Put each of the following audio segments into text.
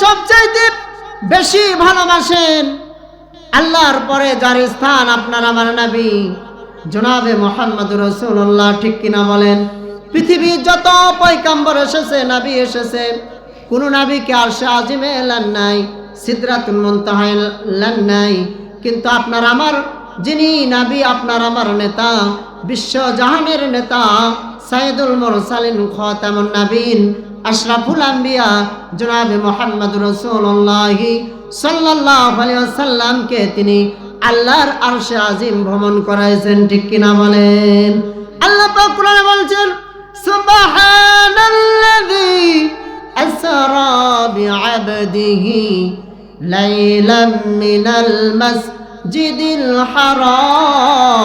সবচাইতে বেশি ভালোবাসেন, আল্লাহর পরে যার স্থান আপনার আমার নবী জনাবে মুহাম্মদুর রাসূলুল্লাহ, ঠিক কিনা বলেন? পৃথিবীর যত পয়গম্বর এসেছে, নবী এসেছে, কোন নবীকে আরশে আজিমে এলান নাই, সিদরাতুল মুনতাহায় এলান নাই, কিন্তু আপনার আমার যিনি নবী, আপনার আমার নেতা, বিশ্ব জাহানের নেতা, সাইয়্যিদুল মুরসালিন, খাতামুন নবীন, আশরাফুল আম্বিয়া জনাবে মুহাম্মদুর রাসূলুল্লাহ সাল্লাল্লাহু আলাইহি ওয়াসাল্লামকে তিনি আল্লাহর আরশে আজিম ভ্রমণ করাইছেন, ঠিক কিনা বলেন? আল্লাহ পাক কোরআনে বলছেন, সুবহানাল্লাযী আসরা বিআবদিহি লাইলাম মিনাল মাসজিদিল হারাম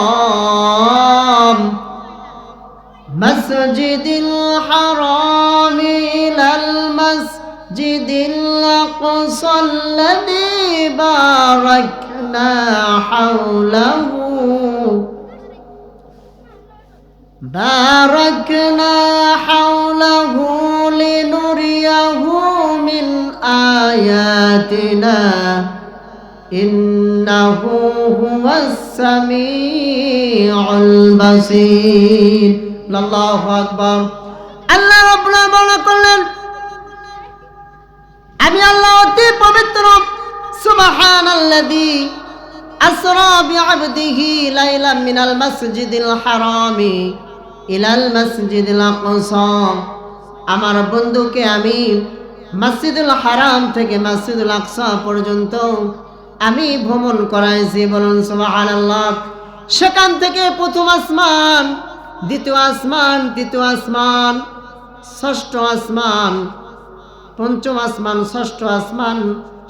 মাসজিদিল হারাম ইলাল মাসজিদিল আকসাল্লাযী বারাকনা হাওলাহু লিনুরিয়াহু মিন আয়াতিনা ইন্নাহু হুয়াস সামিউল বাসীর। আল্লাহু আকবার। আল্লাহ রাব্বুল আলামিন বলেন, আমি আল্লাহ অতি পবিত্র। সুবহানাল্লাযী আসরা বিআবদিহি লাইলাম মিনাল মাসজিদিল হারামি ইলাল মাসজিদিল আকসা, আমার বন্ধুকে আমি মসজিদুল হারাম থেকে মসজিদুল আকসা পর্যন্ত আমি ভ্রমণ করাইছি। বলুন সুবহানাল্লাহ। সেখান থেকে প্রথম আসমান, দ্বিতীয় আসমান, তৃতীয় আসমান, ষষ্ঠ আসমান, পঞ্চম আসমান, ষষ্ঠ আসমান,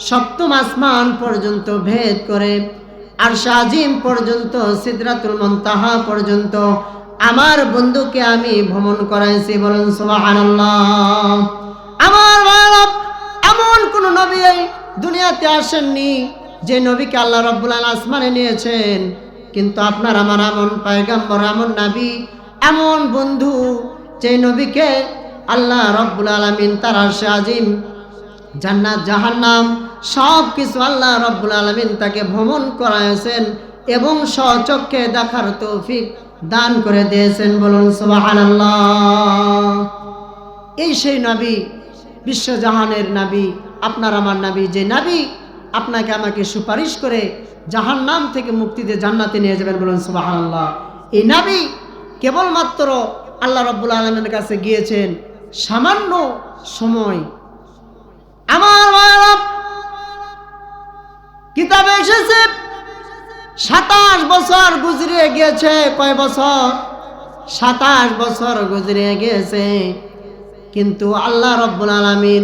সপ্তম আসমান পর্যন্ত ভেদ করে আরশে আজিম পর্যন্ত, সিদরাতুল মুনতাহা পর্যন্ত আমার বন্ধুকে আমি ভ্রমণ করাইছি। বলুন সুবহানাল্লাহ। আমার ভাইরা, এমন কোন নবী এই দুনিয়াতে আসেননি যে নবীকে আল্লাহ রাব্বুল আলামিন আসমানে নিয়েছেন, কিন্তু আপনার আমার এমন পয়গম্বর, এমন নবী, এমন বন্ধু, যে নবীকে আল্লাহ রাব্বুল আলামিন তার আরশে আজিম, জান্নাত, জাহান্নাম সব কিছু আল্লাহ রাব্বুল আলামিন তাকে ভ্রমণ করাইছেন এবং স্বচক্ষে দেখার তৌফিক দান করে দিয়েছেন। বলুন সুবহানাল্লাহ। এই সেই নবী, বিশ্বজাহানের নবী, আপনার আমার নবী, যে নবী আপনাকে আমাকে সুপারিশ করে জাহান্নাম থেকে মুক্তি দিয়ে জান্নাতে নিয়ে যাবেন। বলুন সুবহানাল্লাহ। এই নবী কেবলমাত্র আল্লাহ রাব্বুল আলামিনের কাছে গিয়েছেন সামান্য সময়। আমার ভাইরা, কিতাবে এসেছে 27 বছর গুজরে গিয়েছে। কয় বছর? 27 বছর গুজরে গিয়েছে, কিন্তু আল্লাহ রাব্বুল আলামিন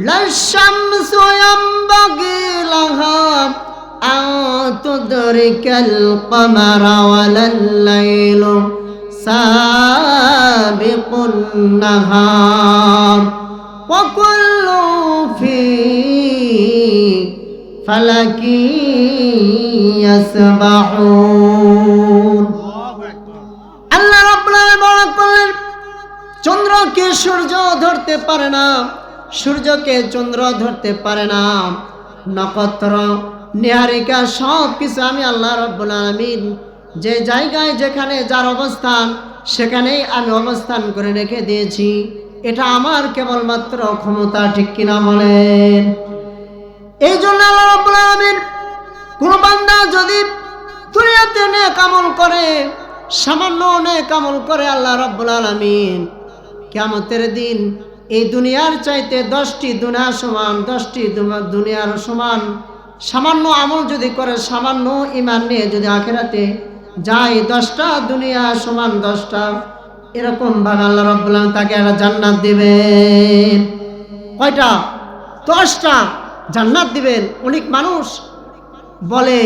লাশামসু ইয়ামবাগি লাহা আন তুদরিকাল কমারা ওয়ালাল লাইলু সাবিকুন নাহার ওয়া কুল্লু ফি ফালাকি ইয়াসবাহুন। আল্লাহ রাব্বুল আলামিন বলেন, চন্দ্রকে সূর্য ধরতে পারে না, সূর্যকে চন্দ্র ধরতে পারে না, নক্ষত্র, নিহারিকা সব কিছু আমি আল্লাহ রাব্বুল আলামিন যে জায়গায়, যেখানে যার অবস্থান, সেখানেই আমি অবস্থান করে রেখে দিয়েছি। এটা আমার কেবলমাত্র ক্ষমতা, ঠিক কিনা বলেন? এই জন্য আল্লাহ রাব্বুল আলামিন কোন বান্দা যদি দুনিয়াতে নেক আমল করে, সামান্য নেক আমল করে, আল্লাহ রাব্বুল আলামিন কিয়ামতের দিন এই দুনিয়ার চাইতে 10টি দুনিয়া সমান, 10টি দুনিয়ার সমান সামান্য আমল যদি করে, সামান্য ঈমান নিয়ে যদি আখিরাতে যায়, 10টা দুনিয়া সমান 10টা, এরকম ভাবে আল্লাহ রাব্বুল আলামিন তাকে একটা জান্নাত দিবেন। কয়টা? 10টা জান্নাত দিবেন। অনেক মানুষ বলে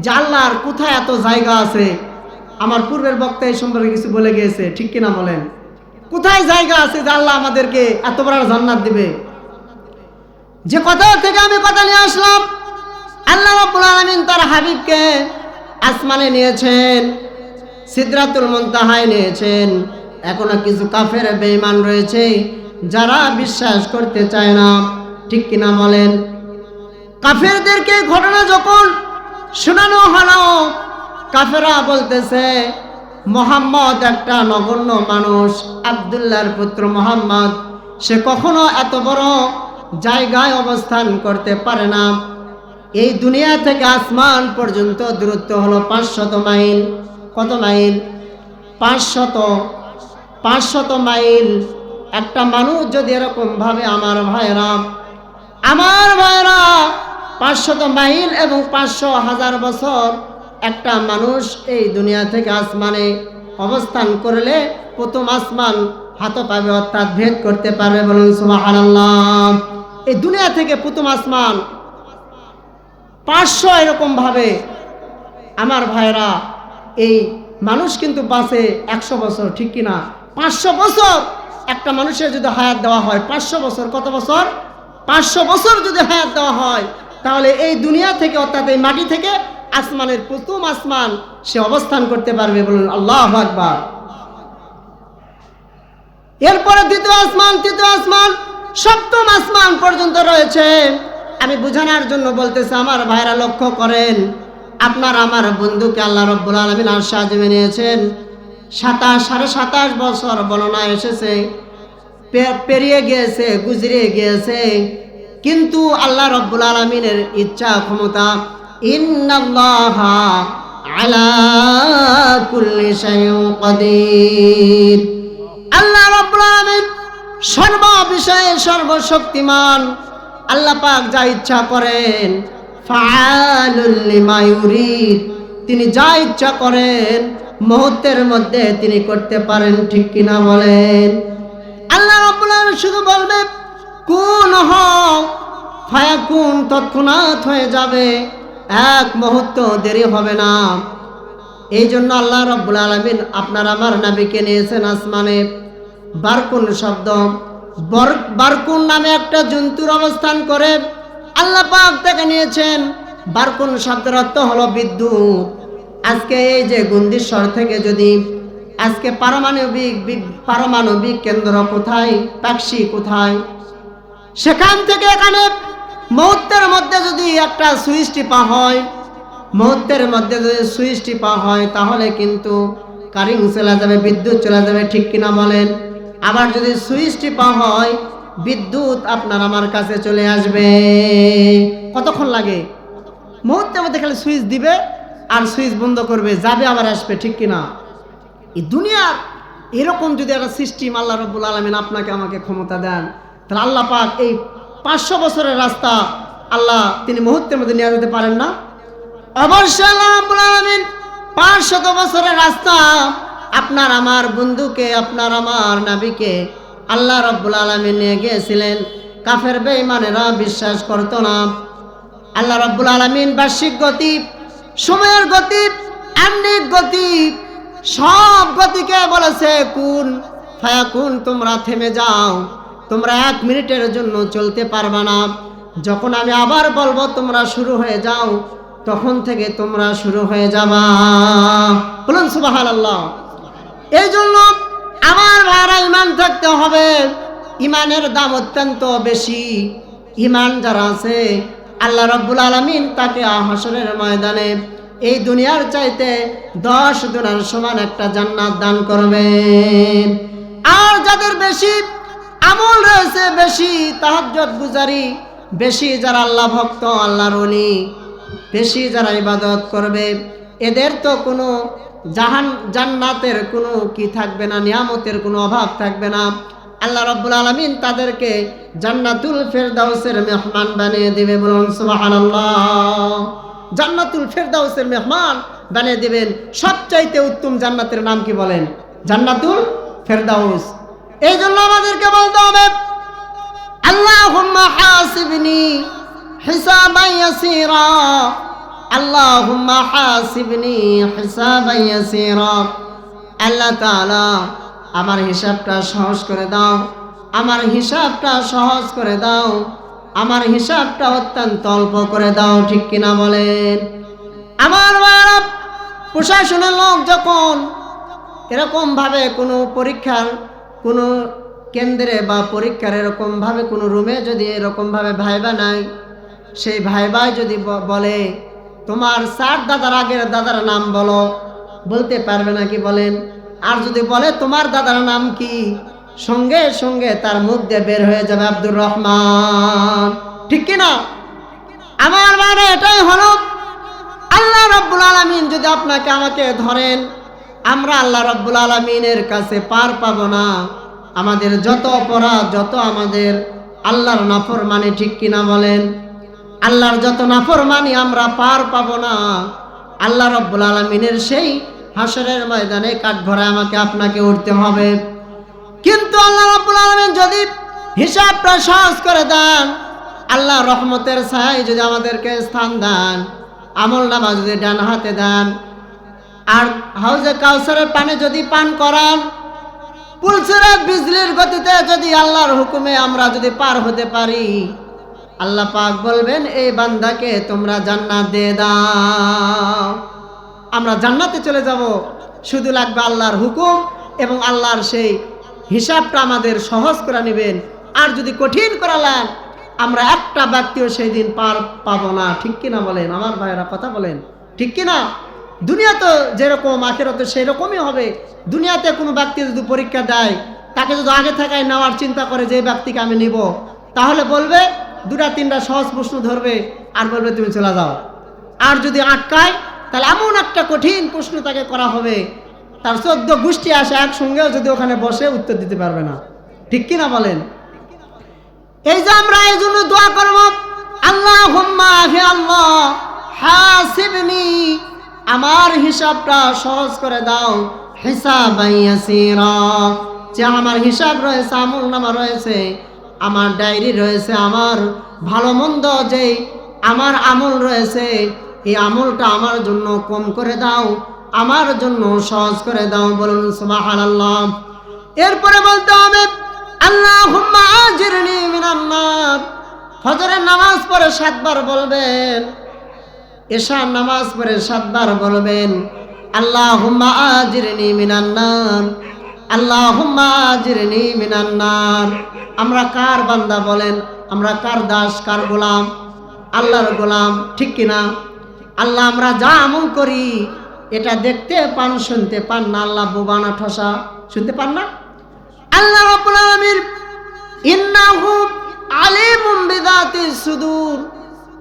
যে আল্লাহর কোথায় এত জায়গা আছে? আমার পূর্বের বক্তা এই সম্পর্কে কিছু বলে গিয়েছে, ঠিক কিনা বলেন? কোথায় জায়গা আছে যে আল্লাহ আমাদেরকে এত বড় জান্নাত দিবে? যে কথা থেকে আমি কথা নিয়ে আসলাম, আল্লাহ রাব্বুল আলামিন তার হাবিবকে আসমানে নিয়েছেন, সিদরাতুল মুনতাহায় নিয়েছেন। এখনো কিছু কাফের বেঈমান রয়েছে যারা বিশ্বাস করতে চায় না। ঠিক কিনা বলেন? কাফেরদেরকে ঘটনা যখন শোনানো হলো, কাফেররা বলতেছে মোহাম্মদ একটা নগণ্য মানুষ, আব্দুল্লাহর পুত্র মোহাম্মদ, সে কখনো এত বড় জায়গায় অবস্থান করতে পারে না। এই দুনিয়া থেকে আসমান পর্যন্ত দূরত্ব হলো 500 মাইল। কত মাইল? 500 মাইল। একটা মানুষ যদি এরকম ভাবে, আমার ভাইরা 500 মাইল এবং 500,000 বছর একটা মানুষ এই দুনিয়া থেকে আসমানে অবস্থান করলে প্রথম আসমান হাতে পাবে, অর্থাৎ ভেদ করতে পারবে। বলুন সুবহানাল্লাহ। এই দুনিয়া থেকে প্রথম আসমান 500 এরকম ভাবে। আমার ভাইরা, এই মানুষ কিন্তু বাঁচে 100 বছর, ঠিক কিনা? 500 বছর একটা মানুষের যদি হায়াত দেওয়া হয়, 500 বছর, কত বছর? 500 বছর যদি হায়াত দেওয়া হয়, তাহলে এই দুনিয়া থেকে, অর্থাৎ এই মাটি থেকে আসমানের প্রথম আসমান সে অবস্থান করতে পারবে। বলুন আল্লাহু আকবার। এরপরে দ্বিতীয় আসমান, তৃতীয় আসমান, সপ্তম আসমান পর্যন্ত রয়েছে। আমি বোঝানোর জন্য বলতেছি, আমার ভাইরা লক্ষ্য করেন, আপনার আমার বন্ধুকে আল্লাহ রাব্বুল আলামিন আরশে আজিমে নিয়েছেন। 27.5 বছর বর্ণনা এসেছে, পেরিয়ে গিয়েছে, গুজরে গিয়েছে, কিন্তু আল্লাহ রাব্বুল আলামিনের ইচ্ছা ক্ষমতা, ইন্নাল্লাহা আলা কুল্লি শাইইন কাদির। আল্লাহ রাব্বুল আলামিন সর্ব বিষয়ে সর্বশক্তিমান। আল্লাহ পাক যা ইচ্ছা করেন, ফাআলুল লিমা ইউরিদ, তিনি যা ইচ্ছা করেন মুহূর্তের মধ্যে তিনি করতে পারেন, ঠিক কিনা বলেন? আল্লাহ রাব্বুল আলামিন শুধু বলবে কুন হও ফায়াকুন, তৎক্ষণাৎ হয়ে যাবে, এক মুহূর্ত দেরি হবে না। এই জন্য আল্লাহ রাব্বুল আলামিন আপনার আমার নবীকে নিয়েছেন আসমানে। বারকুন শব্দ, বারকুন নামে একটা জন্তুর অবস্থান করে আল্লাহ পাক তাকে নিয়েছেন। বারকুন শব্দের অর্থ হলো বিদ্যুৎ। আজকে এই যে গুন্দিশ্বর থেকে যদি আজকে পারমাণবিক কেন্দ্র কোথায়, পাকশি কোথায়, সেখান থেকে এখানে মুহূর্তের মধ্যে যদি একটা সুইচ টিপা হয়, মুহূর্তের মধ্যে যদি সুইচ টিপা হয়, তাহলে কিন্তু কারেন্ট চলে যাবে, বিদ্যুৎ চলে যাবে, ঠিক কিনা বলেন? আবার যদি সুইচ টিপা হয়, বিদ্যুৎ আপনার আমার কাছে চলে আসবে। কতক্ষণ লাগে? মুহূর্তের মধ্যে খালি সুইচ দিবে আর সুইচ বন্ধ করবে, যাবে আবার আসবে, ঠিক কিনা? এই দুনিয়ার এরকম যদি একটা সিস্টেম আল্লাহ রাব্বুল আলামিন আপনাকে আমাকে ক্ষমতা দেন, তাহলে আল্লাহ পাক এই 500 বছরের রাস্তা আল্লাহ তিনি মুহূর্তের মধ্যে নিয়ে যেতে পারেন না? অবশ্যই আল্লাহ রাব্বুল আলামিন 500 বছরের রাস্তা আপনার আমার বন্ধুকে, আপনার আমার নবীকে আল্লাহ রাব্বুল আলামিন নিয়ে গিয়েছিলেন। কাফের বেঈমানেরা বিশ্বাস করত না। আল্লাহ রাব্বুল আলামিন বার্ষিক গতি, সময়ের গতি, আহ্নিক গতি, সব গতিকে বলেছে কুন ফায়াকুন, তোমরা থেমে যাও, তোমরা 1 মিনিটের জন্য চলতে পারবে না। যখন আমি আবার বলবো তোমরা শুরু হয়ে যাও, তখন থেকে তোমরা শুরু হয়ে যাবা। বলুন সুবহানাল্লাহ। এই জন্য আমার ভাইরা ঈমান থাকতে হবে। ঈমানের দাম অত্যন্ত বেশি। ঈমান যারা আছে, আল্লাহ রাব্বুল আলামিন তাকে হাসরের ময়দানে এই দুনিয়ার চাইতে 10 গুণের সমান একটা জান্নাত দান করবেন। আর যাদের বেশি আমল রয়েছে, বেশি তাহাজ্জুদ গুজারি, বেশি যারা আল্লাহ ভক্ত, আল্লাহর ওলি, বেশি যারা ইবাদত করবে, এদের তো কোনো জান্নাতের কোনো কি থাকবে না, নিয়ামতের কোনো অভাব থাকবে না। আল্লাহ রাব্বুল আলামিন তাদেরকে জান্নাতুল ফেরদাউসের মেহমান বানিয়ে দিবে। বলুন সুবহানাল্লাহ। জান্নাতুল ফেরদাউসের মেহমান বানিয়ে দিবেন। সবচাইতে উত্তম জান্নাতের নাম কি বলেন? জান্নাতুল ফেরদাউস। এই জন্য আমাদেরকে বলতে হবে আল্লাহুম্মা হাসিবনি হিসাবান ইয়াসীরা, আল্লাহুম্মা হাসিবনি হিসাবান ইয়াসীরা। আল্লাহ তাআলা আমার হিসাবটা সহজ করে দাও, আমার হিসাবটা সহজ করে দাও, আমার হিসাবটা অত্যন্ত অল্প করে দাও, ঠিক কিনা বলেন? আমার প্রশাসনের লোক যখন এরকম ভাবে কোনো পরীক্ষার কোনো কেন্দ্রে বা পরীক্ষার এরকম ভাবে কোনো রুমে যদি এরকম ভাবে ভাইবা নাই, সেই ভাইবাই যদি বলে তোমার 4 দাদার আগের দাদার নাম বলো, বলতে পারবে নাকি বলেন? আর যদি বলে তোমার দাদার নাম কি, সঙ্গে সঙ্গে তার মুখ দিয়ে বের হয়ে যাবে আব্দুর রহমান। ঠিক কিনা? আমার মানে এটাই হলো, আল্লাহ রাব্বুল আলামিন যদি আপনাকে আমাকে ধরেন, আমরা আল্লাহ রাব্বুল আলামিনের কাছে পার পাবো না। আমাদের যত অপরাধ, যত আমাদের আল্লাহর নাফরমানি, ঠিক কিনা বলেন? আল্লাহর যত নাফরমানি আমরা পার পাবো না। আল্লাহ রাব্বুল আলামিনের সেই হাসরের ময়দানে কাঠগড়ায় আমাকে আপনাকে উঠতে হবে। কিন্তু আল্লাহ রাব্বুল আলামিন যদি হিসাবটা সহজ করে দেন, আল্লাহ রহমতের ছায়ায় যদি আমাদেরকে স্থান দেন, আমল নামা যদি ডান হাতে দেন, আর হাউজে কাউসারের পানি যদি পান করান, পুলসিরাত বিজলির গতিতে যদি আল্লাহর হুকুমে আমরা যদি পার হতে পারি, আল্লাহ পাক বলবেন এই বান্দাকে তোমরা জান্নাত দিয়ে দাও। আমরা জান্নাতে চলে যাব। শুধু লাগবে আল্লাহর হুকুম এবং আল্লাহর সেই হিসাবটা আমাদের সহজ করে নেবেন। আর যদি কঠিন করালেন, আমরা একটা ব্যক্তিও সেই দিন পার পাবো না। ঠিক কিনা বলেন আমার ভাইয়েরা? কথা বলেন, ঠিক কিনা? দুনিয়া তো যেরকম, আখিরাতে সেই রকমই হবে। দুনিয়াতে কোনো ব্যক্তি যদি পরীক্ষা দেয়, তাকে যদি আগে থাকায় নেওয়ার চিন্তা করে যে ব্যক্তিকে আমি নিব, তাহলে বলবে 2-3টা সহজ প্রশ্ন ধরবে আর বলবে তুমি চলে যাও। আর যদি আটকায়, তাহলে এমন একটা কঠিন প্রশ্ন তাকে করা হবে, তার 14 গোষ্ঠী আসে একসঙ্গেও যদি ওখানে বসে উত্তর দিতে পারবে না। ঠিক কিনা বলেন? এই যে আমরা এই জন্য দোয়া করব, আল্লাহুম্মা হে আল্লাহ হাসিবনি, আমার হিসাবটা সহজ করে দাও, হিসাবান ইয়াসীরা, যে আমার হিসাব রয়েছে, আমল নামা রয়েছে, আমার ডায়েরি রয়েছে, আমার ভালো মন্দ যে আমার আমল রয়েছে, এই আমলটা আমার জন্য কম করে দাও, আমার জন্য সহজ করে দাও। বলুন সুবহানাল্লাহ। এরপরে বলতে হবে আল্লাহুম্মা আজিরনি মিনান নার। ফজরের নামাজ পড়ে 7 বার বলবেন, এশার নামাজ পড়ে 7 বার বলবেন আল্লাহুম্মা আজিরনি মিনান নার, আল্লাহুম্মা আজিরনি মিনান নার। আমরা কার বান্দা বলেন? আমরা কার দাস, কার গোলাম? আল্লাহর গোলাম। ঠিক কিনা? আল্লাহ আমরা যা আমল করি এটা দেখতে পান, শুনতে পান না। আল্লাহ বোবানা ঠসা শুনতে পান না? আল্লাহ রাব্বুল আলামিন ইন্নাহু আলিমুম বিযাতিস সুদূর।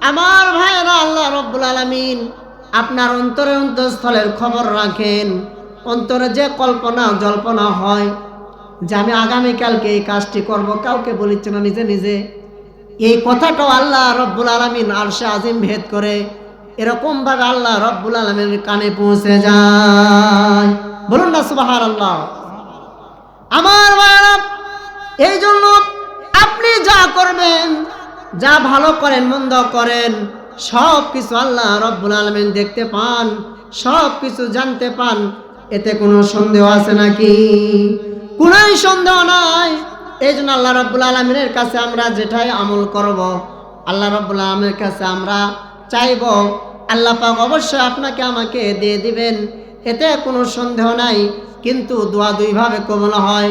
আমার ভাইরা, আল্লাহ রাব্বুল আলামিন আপনার অন্তরে অন্তঃস্থলের খবর রাখেন। অন্তরে যে কল্পনা জল্পনা হয় যে আমি আগামীকালকে এই কাজটি করব, কাউকে বলিচ্ছে না, নিজে নিজে, এই কথাটাও আল্লাহ রাব্বুল আলামিন আরশে আজিম ভেদ করে এরকম ভাবে আল্লাহ রাব্বুল আলামিনের কানে পৌঁছে যায়। বলুন না সুবহানাল্লাহ। আমার ভাইরা, এই জন্য আপনি যা করবেন, যা ভালো করেন মন্দ করেন, সব কিছু আল্লাহ রাব্বুল আলামিন দেখতে পান, সব কিছু জানতে পান। এতে কোনো সন্দেহ আছে নাকি? কোনোই সন্দেহ নাই। এই জন্য আল্লাহ রাব্বুল আলামিনের কাছে আমরা যেটাই আমল করব, আল্লাহ রাব্বুল আলামিনের কাছে আমরা চাইব, আল্লাহ পাক অবশ্যই আপনাকে আমাকে দিয়ে দিবেন, এতে কোনো সন্দেহ নাই। কিন্তু দোয়া 2 ভাবে কবুল হয়।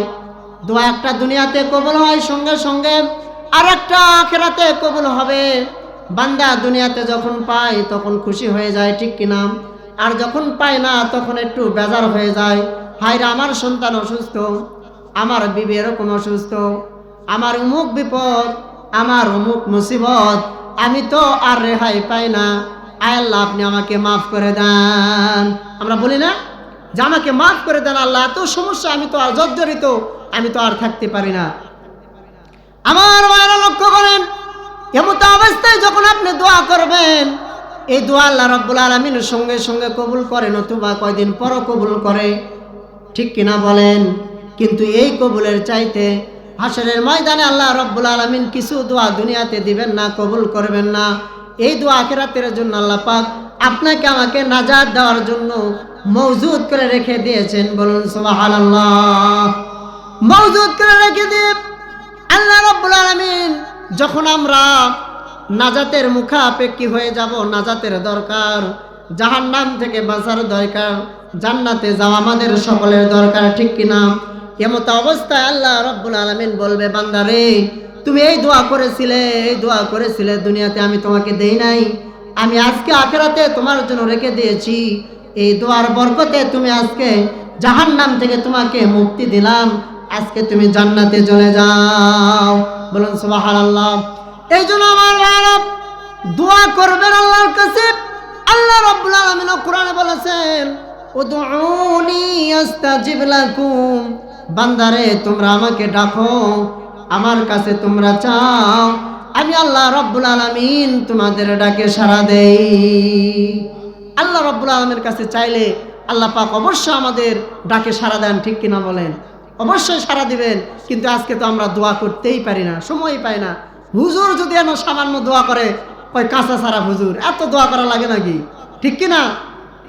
দোয়া একটা দুনিয়াতে কবুল হয় সঙ্গে সঙ্গে, আর একটা আখিরাতে কবুল হবে। বান্দা দুনিয়াতে যখন পায় তখন খুশি হয়ে যায়, ঠিক কিনা? আর যখন পায় না তখন একটু বেজার হয়ে যায়। হায়রে আমার সন্তান অসুস্থ, আমার বিবি এরকম অসুস্থ, আমার অমুক বিপদ, আমার অমুক মুসিবত, আমি তো আর রেহাই পাই না। আয় আল্লাহ আপনি আমাকে মাফ করে দেন। আমরা বলি না যে আমাকে মাফ করে দেন আল্লাহ, এত সমস্যা, আমি তো আর জর্জরিত, আমি তো আর থাকতে পারি না। আমার মায়েরা লক্ষ্য করেন, এমত অবস্থায় যখন আপনি দোয়া করবেন, এই দোয়া আল্লাহ রাব্বুল আলামিন সঙ্গে সঙ্গে কবুল করে, নতুবা কয়দিন পরও কবুল করে। ঠিক কিনা বলেন? কিন্তু এই কবুলের চাইতে হাসরের ময়দানে আল্লাহ রাব্বুল আলামিন কিছু দোয়া দুনিয়াতে দিবেন না, কবুল করবেন না। এই দোয়া আখিরাতের জন্য আল্লাহ পাক আপনাকে আমাকে নাজাত দেওয়ার জন্য মওজুদ করে রেখে দিয়েছেন। বলুন সুবহানাল্লাহ। মওজুদ করে রেখে দিয়ে আল্লাহ রাব্বুল আলামিন যখন আমরা নাজাতের মুখাপেক্ষী হয়ে যাব, নাজাতের দরকার, জাহান্নাম থেকে বাঁচার দরকার, জান্নাতে যাওয়া আমাদের সকলের দরকার, ঠিক কিনা? এমত অবস্থায় আল্লাহ রাব্বুল আলামিন বলবে, বান্দারে তুমি এই দোয়া করেছিলে দুনিয়াতে আমি তোমাকে দেই নাই, আমি আজকে আখিরাতে তোমার জন্য রেখে দিয়েছি। এই দোয়ার বরকতে তুমি আজকে জাহান্নাম থেকে তোমাকে মুক্তি দিলাম, আজকে তুমি জান্নাতে চলে যাও। বলুন সুবহানাল্লাহ। এই জন্য আমার ভাইরা দোয়া করবেন আল্লাহর কাছে। আল্লাহ রাব্বুল আলামিন কোরআনে বলেছেন, উদউনি আস্তাজিব লাকুম, বান্দারে তোমরা আমাকে ডাকো, আমার কাছে তোমরা চাও, আমি আল্লাহ রাব্বুল আলামিন তোমাদের ডাকে সাড়া দেই। আল্লাহ রাব্বুল আলামিনের কাছে চাইলে আল্লাহ পাক অবশ্যই আমাদের ডাকে সাড়া দেন, ঠিক কিনা বলেন? অবশ্যই সাড়া দিবেন। কিন্তু আজকে তো আমরা দোয়া করতেই পারি না, সময় পাই না। হুজুর যদি এমন সামান্য দোয়া করে, ওই কাঁচা সারা হুজুর, এত দোয়া করা লাগে নাকি? ঠিক কিনা?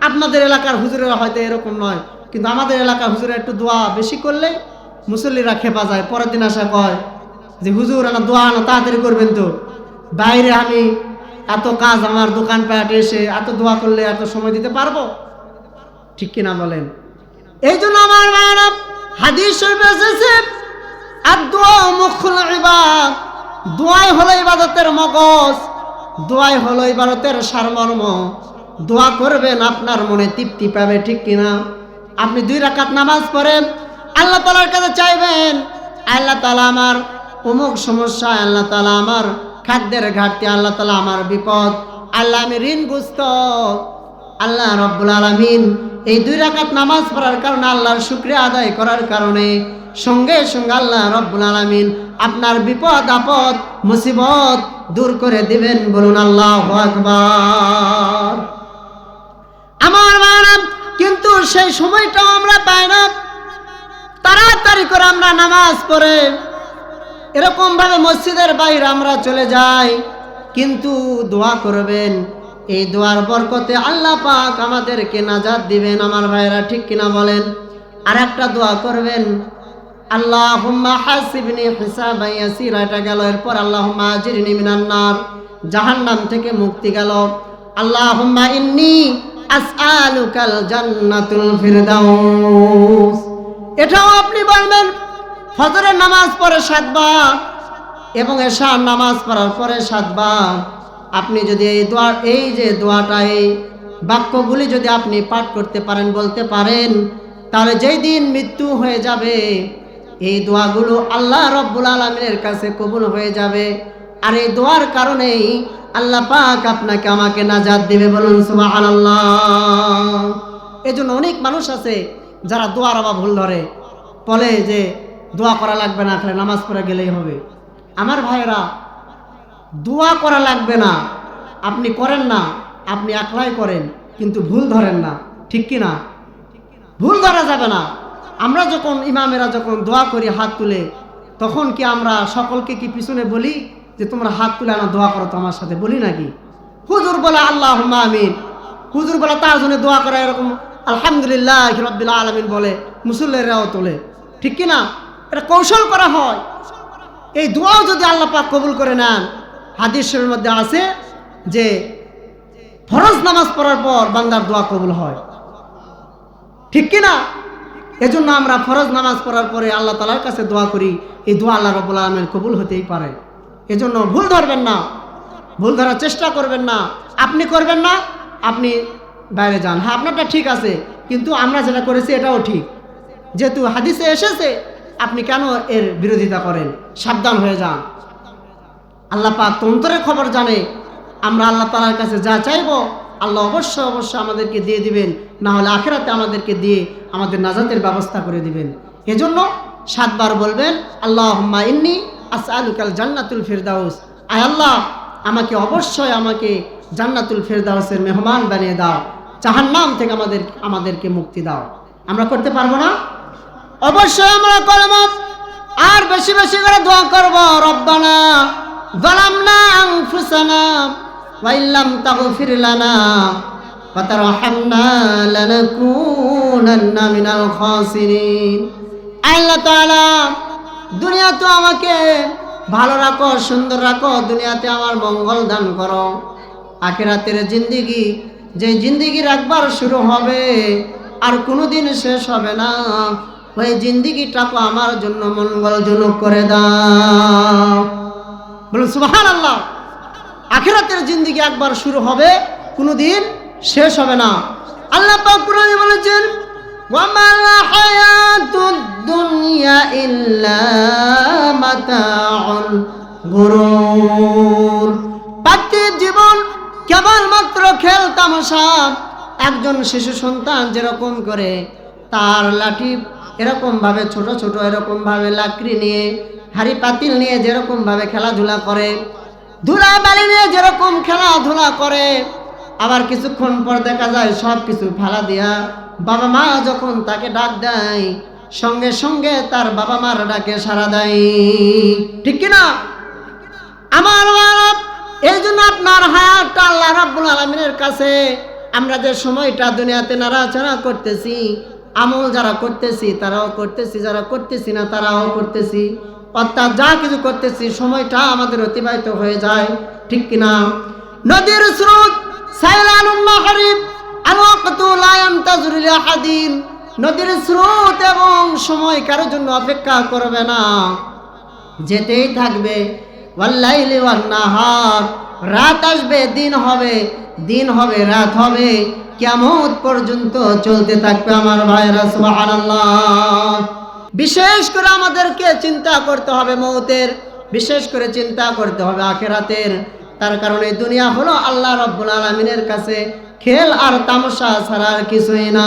আপনাদের এলাকার হুজুরেরা হয়তো এরকম নয়, কিন্তু আমাদের এলাকার হুজুরের একটু দোয়া বেশি করলে মুসল্লিরা খেপা যায়। পরের দিন আসা কয় যে হুজুর আমার দোয়া না তাড়াতাড়ি করবেন তো, বাইরে আমি এত কাজ, আমার দোকানপাট এসে এত দোয়া করলে এত সময় দিতে পারবো? ঠিক কিনা বলেন? এই জন্য আমার ভাইরা হাদিস শরীফে এসেছে, আদ-দুআ মুখুল ইবাদ, দোয়াই হলো ইবাদতের মগজ, দোয়াই হলো ইবাদতের সারমর্ম। দোয়া করবেন আপনার মনে তৃপ্তি পাবে, ঠিক কিনা? আপনি 2 রাকাত নামাজ পড়েন, আল্লাহ তাআলার কাছে চাইবেন, আল্লাহ তাআলা আমার অমুক সমস্যা, আল্লাহ তাআলা আমার খাদ্যের ঘাটতি, আল্লাহ তাআলা আমার বিপদ, আল্লাহ আমি ঋণগ্রস্ত। আল্লাহ রাব্বুল আলামিন এই 2 রাকাত নামাজ পড়ার কারণে, আল্লাহর শুকরিয়া আদায় করার কারণে সঙ্গে সঙ্গে আল্লাহ রাব্বুল আলামিন আপনার বিপদ আপদ মুসিবত দূর করে দিবেন। বলুন আল্লাহু আকবার। আমার ভাইরা কিন্তু সেই সময়টাও আমরা পাই না। তাড়াতাড়ি করে আমরা নামাজ পড়ে এরকম ভাবে মসজিদের বাইরে আমরা চলে যাই, কিন্তু দোয়া করবেন, এই দোয়ার বরকতে আল্লাহ পাক আমাদেরকে নাজাত দিবেন। আমার ভাইরা ঠিক কিনা বলেন? আর একটা দোয়া করবেন, আল্লাহুম্মা হাসিবনি হিসাবান ইয়াসিরা, এটা গেল। এরপর আল্লাহুম্মা আজিরনি মিনান নার, জাহান্নাম থেকে মুক্তি গেল। আল্লাহুম্মা ইন্নী আসআলুকাল জান্নাতুল ফিরদাউস, এটাও আপনি বলবেন ফজরের নামাজ পড়ে 7 বার এবং এশার নামাজ পড়ার পরে 7 বার। আপনি যদি এই দোয়া, এই যে দোয়াটা, এই বাক্যগুলি যদি আপনি পাঠ করতে পারেন, বলতে পারেন, তাহলে যেই দিন মৃত্যু হয়ে যাবে এই দোয়াগুলো আল্লাহ রাব্বুল আলামিনের কাছে কবুল হয়ে যাবে। আর এই দোয়ার কারণেই আল্লাহ পাক আপনাকে আমাকে নাজাত দিবে। বলুন সুবহানাল্লাহ। এজন্য অনেক মানুষ আছে যারা দোয়ার অভাব ভুল ধরে, বলে যে দোয়া করা লাগবে না, খালি নামাজ পড়ে গেলেই হবে। আমার ভাইরা, দোয়া করা লাগবে না, আপনি করেন না, আপনি একলাই করেন, কিন্তু ভুল ধরেন না, ঠিক কি না? ভুল ধরা যাবে না। আমরা যখন ইমামেরা যখন দোয়া করি হাত তুলে, তখন কি আমরা সকলকে কি পিছনে বলি যে তোমরা হাত তুলে আনা দোয়া করো তো আমার সাথে, বলি নাকি? হুজুর বলে আল্লাহুম্মা আমিন, হুজুর বলে তার জন্য দোয়া করা, এরকম আলহামদুলিল্লাহি রাব্বিল আলামিন বলে মুসল্লিরাও তোলে, ঠিক কি না? এটা কৌশল করা হয়। এই দোয়াও যদি আল্লাহ পাক কবুল করে নেন, হাদিসের মধ্যে আছে যে ফরজ নামাজ পড়ার পর বান্দার দোয়া কবুল হয়, ঠিক কি না? এজন্য আমরা ফরজ নামাজ পড়ার পরে আল্লাহ তাআলার কাছে দোয়া করি, এই দোয়া আল্লাহ রাব্বুল আলামিন কবুল হতেই পারে। এজন্য ভুল ধরবেন না, ভুল ধরার চেষ্টা করবেন না। আপনি করবেন না, আপনি বাইরে যান, হ্যাঁ আপনারটা ঠিক আছে, কিন্তু আমরা যেটা করেছি এটাও ঠিক, যেহেতু হাদিসে এসেছে, আপনি কেন এর বিরোধিতা করেন? সাবধান হয়ে যান। আল্লাহ পাক অন্তরের খবর জানে। আমরা আল্লাহ তাআলার কাছে যা চাইবো আল্লাহ অবশ্যই অবশ্যই আমাদেরকে দিয়ে দিবেন, না হলে আখিরাতে আমাদেরকে দিয়ে আমাদের নাজাতের ব্যবস্থা করে দিবেন। এজন্য 7 বার বলবেন, আল্লাহুম্মা ইন্নী আসআলুকাল জান্নাতুল ফিরদাউস, আয় আল্লাহ আমাকে অবশ্যই আমাকে জান্নাতুল ফিরদাউসের মেহমান বানিয়ে দাও, জাহান্নাম থেকে আমাদেরকে মুক্তি দাও। আমরা করতে পারবো না? অবশ্যই আমরা করব। আর বেশি বেশি করে দোয়া করব, রব্বানা যালামনা আনফুসানা ওয়া ইল্লাম তাগফির লানা ওয়া তারহামনা লানাকুনান্না মিনাল খাসিরিন। আল্লাহ তাআলা দুনিয়া তো আমাকে ভালো রাখো, সুন্দর রাখো, দুনিয়াতে আমার মঙ্গল দান করো। আখিরাতের জিন্দেগি, যে জিন্দেগি একবার শুরু হবে আর কোনোদিন শেষ হবে না, ওই জিন্দিগিটাকে আমার জন্য মঙ্গলজনক করে দাও। বলুন সুবহানাল্লাহ। আখিরাতের জিন্দিগি একবার শুরু হবে, কোনোদিন শেষ হবে না। আল্লাহ পাক কোরআনে বলেছেন, ওয়ামাল হায়াতুদ দুনিয়া ইল্লা মাতাউল গুরুর। পার্থিব জীবন কেবলমাত্র খেল তামাশা। একজন শিশু সন্তান যেরকম করে তার লাঠি এরকম ভাবে ছোট ছোট এরকম ভাবে লাকড়ি নিয়ে, হাড়ি পাতিল নিয়ে যেরকম ভাবে খেলাধুলা করে, ধুলা বালি নিয়ে যেরকম খেলাধুলা করে, আবার কিছুক্ষণ পর দেখা যায় সব কিছু ফেলা দিয়া বাবা মা যখন তাকে ডাক দেয়, সঙ্গে সঙ্গে তার বাবা মার ডাকে সাড়া দেয়। ঠিক কিনা? আমার বাপ, এই জন্য আপনার হায়াতটা আল্লাহ রাব্বুল আলামিনের কাছে, আমরা যে সময়টা দুনিয়াতে নাড়াচাড়া করতেছি, আমল যারা করতেছি তারাও করতেছি, যারা করতেছি না তারাও করতেছি, অর্থাৎ যা কিছু করতেছি সময়টা আমাদের অতিবাহিত হয়ে যায়। ঠিক কিনা? নদীর স্রোত সাইলানুন মাহরিব আলওয়াক্তু লা ইয়ানতাযিরু লিআহাদিন। নদীর স্রোত এবং সময় কারোর জন্য অপেক্ষা করবে না, যেতেই থাকবে। ওয়াল্লাইলি ওয়ান নাহার, রাত আসবে দিন হবে, দিন হবে রাত হবে, কিয়ামত পর্যন্ত চলতে থাকবে আমার ভাইরা। সুবহানাল্লাহ। বিশেষ করে আমাদেরকে চিন্তা করতে হবে মওতের, বিশেষ করে চিন্তা করতে হবে আখিরাতের। তার কারণে দুনিয়া হলো আল্লাহ রাব্বুল আলামিনের কাছে খেল আর তামাশা ছাড়া আর কিছুই না।